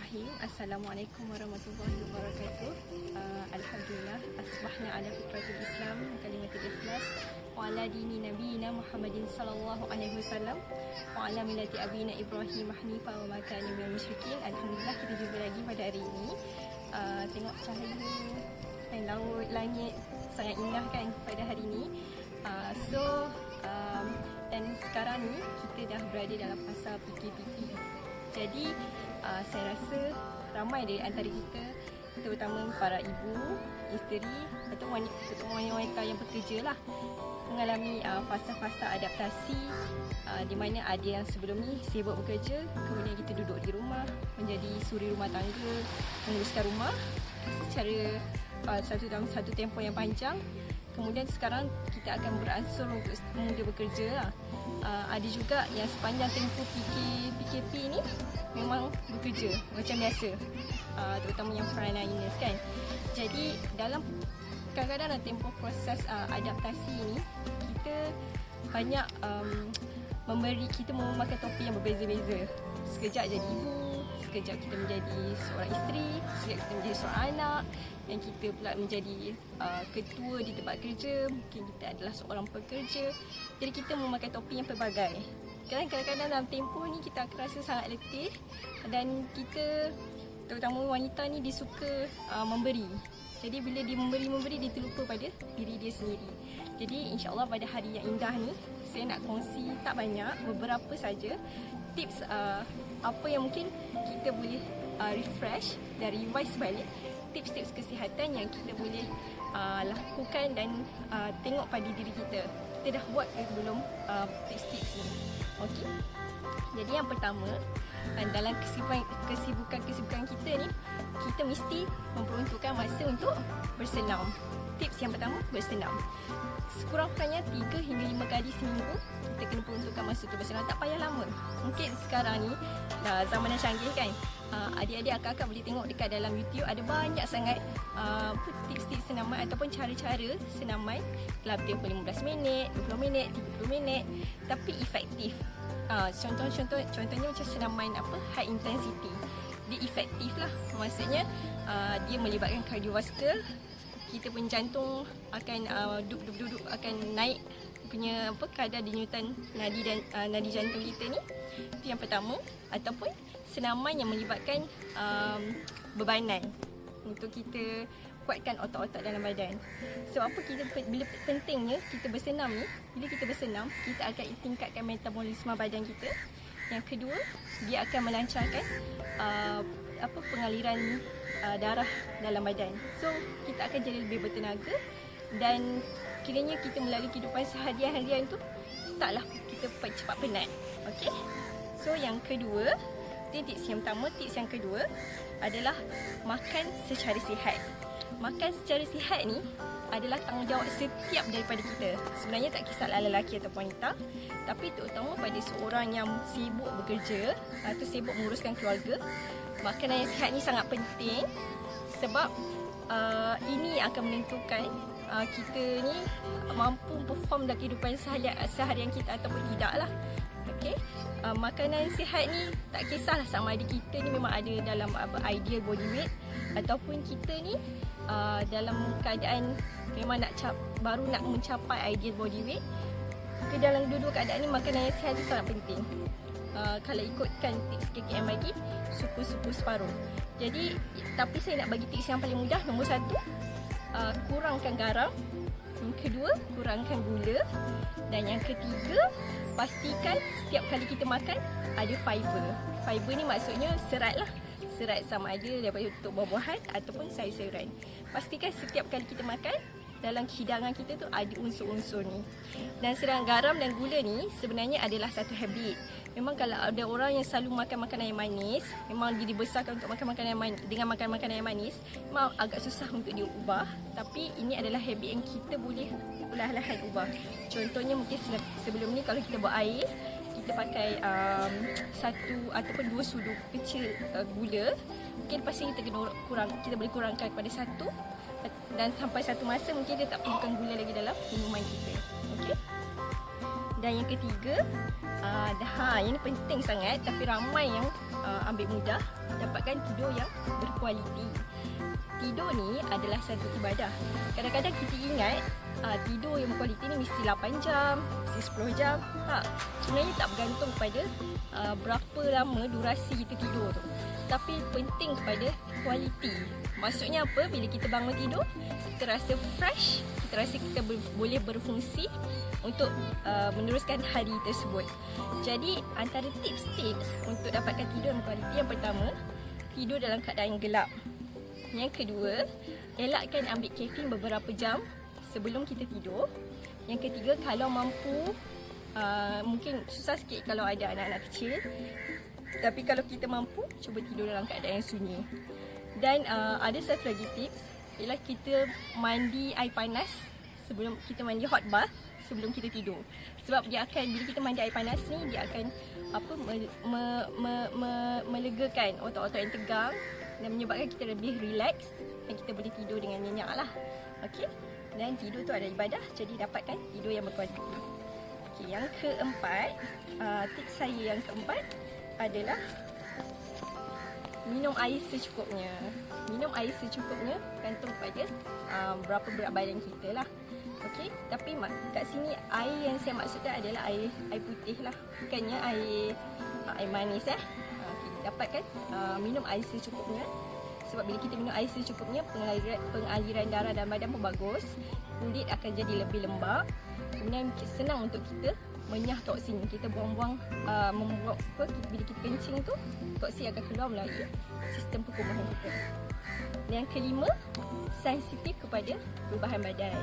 Bismillahirrahmanirrahim. Assalamualaikum warahmatullahi wabarakatuh. Alhamdulillah asbahna ala fitratil Islam kalimatul ikhlas wa ala dini nabiyina Muhammadin sallallahu alaihi wasallam wa ala millati abina Ibrahim hanifa wa ma kana minal musyrikin. Alhamdulillah kita jumpa lagi pada hari ini. Tengok cahaya dan laut, langit sangat indah kan pada hari ini. Dan sekarang ni kita dah berada dalam fasa PKP. Jadi saya rasa ramai dari antara kita, terutama para ibu, isteri atau wanita yang bekerja lah, mengalami fasa-fasa adaptasi di mana ada yang sebelum ni sibuk bekerja, kemudian kita duduk di rumah menjadi suri rumah tangga, menguruskan rumah secara dalam satu tempoh yang panjang. Kemudian sekarang kita akan beransur untuk mula bekerja lah. Ada juga yang sepanjang tempoh PKP ni memang bekerja macam biasa, terutama yang frontliners kan. Jadi kadang-kadang dalam tempoh proses adaptasi ni, kita banyak kita memakai topi yang berbeza-beza. Sekejap jadi ibu, sekejap kita menjadi seorang isteri, sekejap kita menjadi seorang anak, dan kita pula menjadi ketua di tempat kerja, mungkin kita adalah seorang pekerja. Jadi kita memakai topi yang pelbagai. Kadang-kadang dalam tempoh ni kita akan rasa sangat letih, dan kita, terutama wanita ni, dia suka memberi. Jadi bila dia memberi, dia terlupa pada diri dia sendiri. Jadi insya-Allah pada hari yang indah ni, saya nak kongsi tak banyak, beberapa saja tips apa yang mungkin kita boleh refresh dan revise balik, tips-tips kesihatan yang kita boleh lakukan dan tengok pada diri kita. Kita dah buat ke belum tips-tips ni? Okey. Jadi yang pertama, dalam kesibukan kita ni, kita mesti memperuntukkan masa untuk bersenam. Tips yang pertama, bersenam. Sekurang-kurangnya 3 hingga 5 kali seminggu kita kena peruntukkan masa untuk bersenam. Tak payah lama. Mungkin sekarang ni zaman yang canggih kan, adik-adik, akak-akak boleh tengok dekat dalam YouTube, ada banyak sangat tips-tips senaman ataupun cara-cara senaman dalam tempoh 15 minit, 20 minit, 30 minit, tapi efektif. Contohnya macam senaman high intensity. Dia efektif lah. Maksudnya dia melibatkan kardiovaskular. Kita pun jantung akan duduk akan naik punya kadar denyutan nadi jantung kita ni. Itu yang pertama. Ataupun senaman yang melibatkan bebanan untuk kita kuatkan otot-otot dalam badan. Sebab apa bila pentingnya kita bersenam ni? Bila kita bersenam, kita akan tingkatkan metabolisme badan kita. Yang kedua, dia akan melancarkan pengaliran darah dalam badan. So kita akan jadi lebih bertenaga, dan kiranya kita melalui kehidupan seharian-harian tu taklah kita cepat penat. Okey. So yang kedua, tips yang pertama, tips yang kedua adalah makan secara sihat. Makan secara sihat ni adalah tanggungjawab setiap daripada kita. Sebenarnya tak kisahlah lelaki atau wanita, tapi terutama pada seorang yang sibuk bekerja atau sibuk menguruskan keluarga, makanan yang sihat ni sangat penting. Sebab ini akan menentukan kita ni mampu perform dalam kehidupan seharian kita ataupun tidak lah. Okay? Makanan sihat ni tak kisahlah sama ada kita ni memang ada dalam ideal body weight, ataupun kita ni dalam keadaan memang baru nak mencapai ideal body weight. Dalam dua-dua keadaan ni, makanan yang sihat tu sangat penting. Kalau ikutkan tips KKM lagi, suku separuh. Jadi, tapi saya nak bagi tips yang paling mudah. Nombor 1, kurangkan garam. Yang kedua, kurangkan gula. Dan yang ketiga, pastikan setiap kali kita makan ada fiber. Fiber ni maksudnya serat lah. Serat sama ada daripada untuk buah-buahan ataupun sayur-sayuran. Pastikan setiap kali kita makan, dalam hidangan kita tu ada unsur-unsur ni. Dan sedang garam dan gula ni sebenarnya adalah satu habit. Memang kalau ada orang yang selalu makan makanan yang manis, memang dia dibesarkan untuk makan makanan yang manis, dengan makan makanan yang manis, memang agak susah untuk dia ubah. Tapi ini adalah habit yang kita boleh perlahan-lahan ubah. Contohnya mungkin sebelum ni kalau kita buat air, kita pakai 1 ataupun 2 sudu kecil gula. Mungkin lepas ni kita boleh kurangkan kepada 1, dan sampai satu masa mungkin dia tak perlukan gula lagi dalam minuman kita. Okey. Dan yang ketiga, ini penting sangat tapi ramai yang ambil mudah dapatkan tidur yang berkualiti. Tidur ni adalah satu ibadah. Kadang-kadang kita ingat tidur yang berkualiti ni mesti 8 jam, mesti 10 jam. Sebenarnya tak bergantung kepada berapa lama durasi kita tidur tu. Tapi penting kepada kualiti. Maksudnya apa? Bila kita bangun tidur, kita rasa fresh, kita rasa kita boleh berfungsi untuk meneruskan hari tersebut. Jadi antara tips-tips untuk dapatkan tidur yang berkualiti, yang pertama, tidur dalam keadaan yang gelap. Yang kedua, elakkan ambil kafein beberapa jam sebelum kita tidur. Yang ketiga, kalau mampu, mungkin susah sikit kalau ada anak-anak kecil, tapi kalau kita mampu, cuba tidur dalam keadaan yang sunyi. Dan ada satu lagi tips, ialah kita mandi air panas sebelum kita mandi hot bath sebelum kita tidur. Sebab dia akan, bila kita mandi air panas ni, dia akan melegakan otot-otot yang tegang dan menyebabkan kita lebih relax dan kita boleh tidur dengan nyenyak lah. Okey. Dan tidur tu adalah ibadah, jadi dapatkan tidur yang berkualiti. Okey, yang keempat, tips saya yang keempat adalah minum air secukupnya. Minum air secukupnya bergantung pada berapa berat badan kita lah. Okey, tapi kat sini air yang saya maksudkan adalah air putih lah, bukannya air manis Okay, dapatkan minum air secukupnya. Sebab bila kita minum air secukupnya, pengaliran darah dalam badan pun bagus, kulit akan jadi lebih lembap, kemudian senang untuk kita menyah toksin. Kita buang-buang, bila kita kencing tu, toksin akan keluar melalui sistem perkubuhan kita. Yang kelima, sensitif kepada perubahan badan.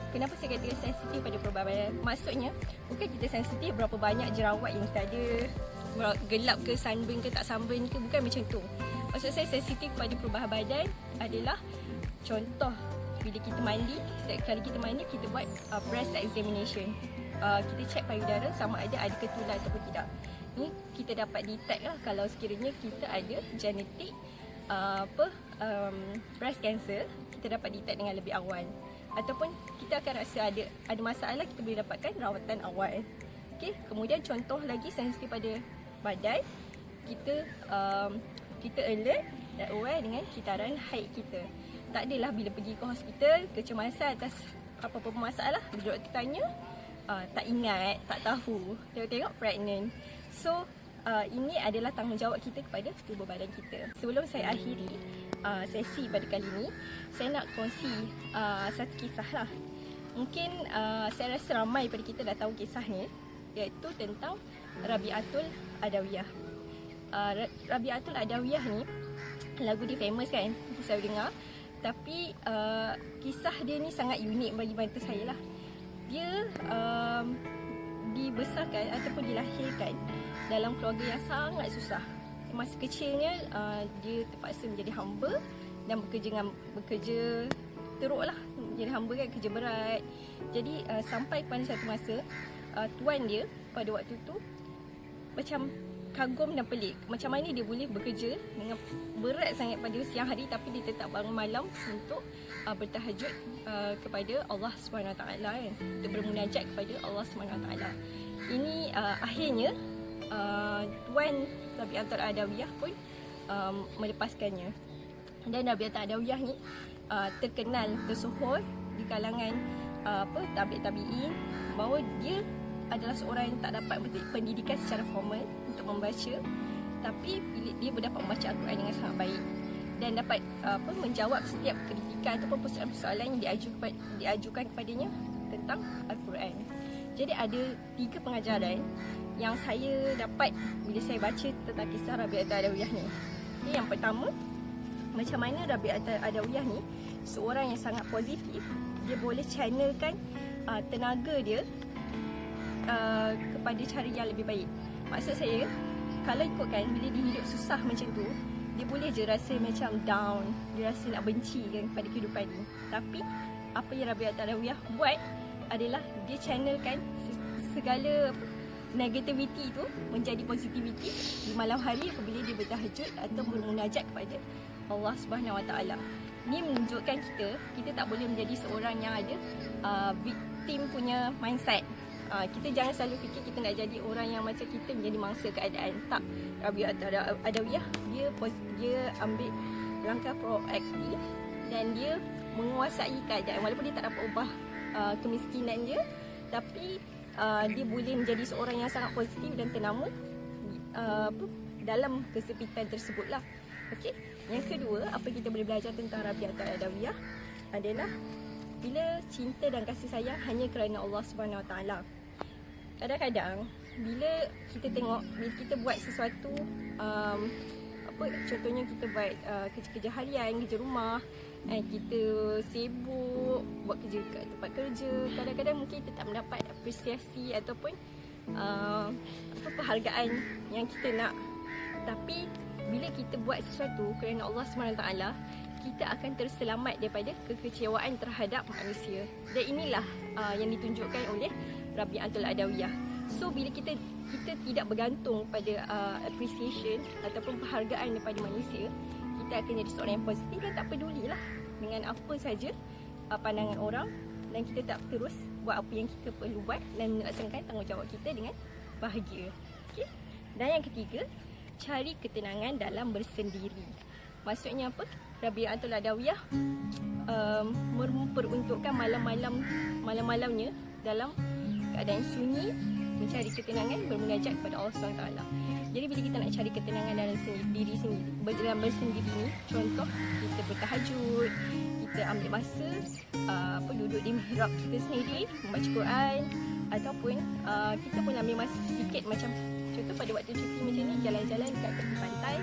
Kenapa saya katakan sensitif pada perubahan badan? Maksudnya, bukan kita sensitif berapa banyak jerawat yang kita ada, gelap ke, sunburn ke, tak sunburn ke, bukan macam tu. Maksud saya sensitif pada perubahan badan adalah, contoh, bila kita mandi, setiap kali kita mandi, kita buat breast examination. Kita cek payudara sama ada ketulan ataupun tidak. Ni kita dapat detect lah kalau sekiranya kita ada genetik breast cancer, kita dapat detect dengan lebih awal. Ataupun kita akan rasa ada masalah, kita boleh dapatkan rawatan awal. Okey, kemudian contoh lagi sensitif pada badan, kita alert dan aware dengan kitaran haid kita. Tak adalah bila pergi ke hospital kecemasan atas apa-apa masalah, bila doktor tanya tak ingat, tak tahu, tengok pregnant. So ini adalah tanggungjawab kita kepada tubuh badan kita. Sebelum saya akhiri sesi pada kali ini, saya nak kongsi satu kisah lah. Mungkin saya rasa ramai daripada kita dah tahu kisah ni, iaitu tentang Rabi'atul Adawiyah. Rabi'atul Adawiyah ni, lagu dia famous kan, saya dengar. Tapi kisah dia ni sangat unik bagi mata saya lah. Dia dibesarkan ataupun dilahirkan dalam keluarga yang sangat susah. Masa kecilnya dia terpaksa menjadi hamba dan bekerja teruk lah. Jadi hamba kan, kerja berat. Jadi sampai pada satu masa tuan dia pada waktu tu macam kagum dan pelik, macam mana dia boleh bekerja dengan berat sangat pada siang hari, tapi dia tetap bangun malam untuk bertahajud kepada Allah SWT kan, untuk bermunajat kepada Allah SWT. Ini akhirnya tuan Rabi'atul Adawiyah pun melepaskannya. Dan Rabi'atul Adawiyah ni terkenal, tersohor di kalangan tabi'in bahawa dia adalah seorang yang tak dapat pendidikan secara formal untuk membaca, tapi dia dapat membaca Al-Quran dengan sangat baik dan dapat menjawab setiap kritikan ataupun persoalan yang diajukan kepadanya tentang Al-Quran. Jadi ada 3 pengajaran yang saya dapat bila saya baca tentang kisah Rabi'atul Adawiyah ni. Yang pertama, macam mana Rabi'atul Adawiyah ni seorang yang sangat positif. Dia boleh channelkan tenaga dia kepada cara yang lebih baik. Maksud saya, kalau ikutkan bila dia hidup susah macam tu, dia boleh je rasa macam down, dia rasa nak benci kan kepada kehidupan ni. Tapi apa yang Rabi'atul Adawiyah buat adalah dia channelkan segala negativity tu menjadi positivity di malam hari apabila dia bertahajud atau bermunajat kepada Allah Subhanahu Wa Taala. Ini menunjukkan kita tak boleh menjadi seorang yang ada victim punya mindset. kita jangan selalu fikir kita nak jadi orang yang macam kita menjadi mangsa keadaan. Tak. Rabi'ah Adawiyah dia ambil langkah proaktif dan dia menguasai keadaan walaupun dia tak dapat ubah kemiskinan dia, tapi dia boleh menjadi seorang yang sangat positif dan ternama dalam kesepitan tersebutlah. Okey. Yang kedua, apa kita boleh belajar tentang Rabi'ah Adawiyah adalah bila cinta dan kasih sayang hanya kerana Allah Subhanahu Wa Taala. Kadang-kadang bila kita buat sesuatu, contohnya kita buat kerja-kerja harian, kerja rumah, kita sibuk buat kerja kat tempat kerja, kadang-kadang mungkin kita tak mendapat apresiasi ataupun penghargaan yang kita nak. Tapi bila kita buat sesuatu kerana Allah SWT, kita akan terselamat daripada kekecewaan terhadap manusia. Dan inilah yang ditunjukkan oleh Rabi'ah Adawiyah. So bila kita tidak bergantung pada appreciation ataupun penghargaan daripada manusia, kita akan jadi seorang yang positif dan tak pedulilah dengan apa saja pandangan orang, dan kita tak terus buat apa yang kita perlu buat dan melaksanakan tanggungjawab kita dengan bahagia. Okay? Dan yang ketiga, cari ketenangan dalam bersendiri. Maksudnya apa? Rabi'ah Adawiyah memperuntukkan malam-malamnya dalam keadaan sunyi, mencari ketenangan, bermunajat kepada Allah SWT. Jadi bila kita nak cari ketenangan dalam diri sendiri, dalam bersendiri ni, contoh kita bertahajud, kita ambil masa duduk di mihrab kita sendiri membaca Quran, ataupun kita pun ambil masa sedikit, macam contoh pada waktu cuti macam ni, jalan-jalan dekat tepi pantai,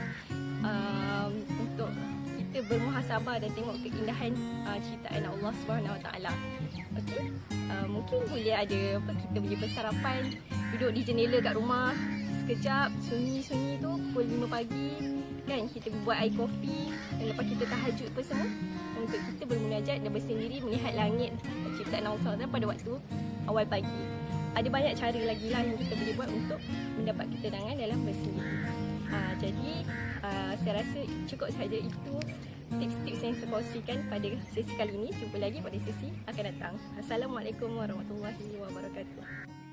untuk kita bermuhasabah dan tengok keindahan ciptaan Allah SWT. Okey, mungkin boleh ada kita boleh bersarapan, duduk di jendela kat rumah sekejap, sunyi-sunyi tu pukul 5 pagi kan, kita buat air kopi dan lepas kita tahajud apa semua, untuk kita bermunajat dan bersendiri melihat langit ciptaan Allah SWT pada waktu awal pagi. Ada banyak cara lagi lah yang kita boleh buat untuk mendapat ketenangan dalam bersendiri. Jadi saya rasa cukup saja itu tips-tips yang saya kongsikan pada sesi kali ini. Jumpa lagi pada sesi akan datang. Assalamualaikum warahmatullahi wabarakatuh.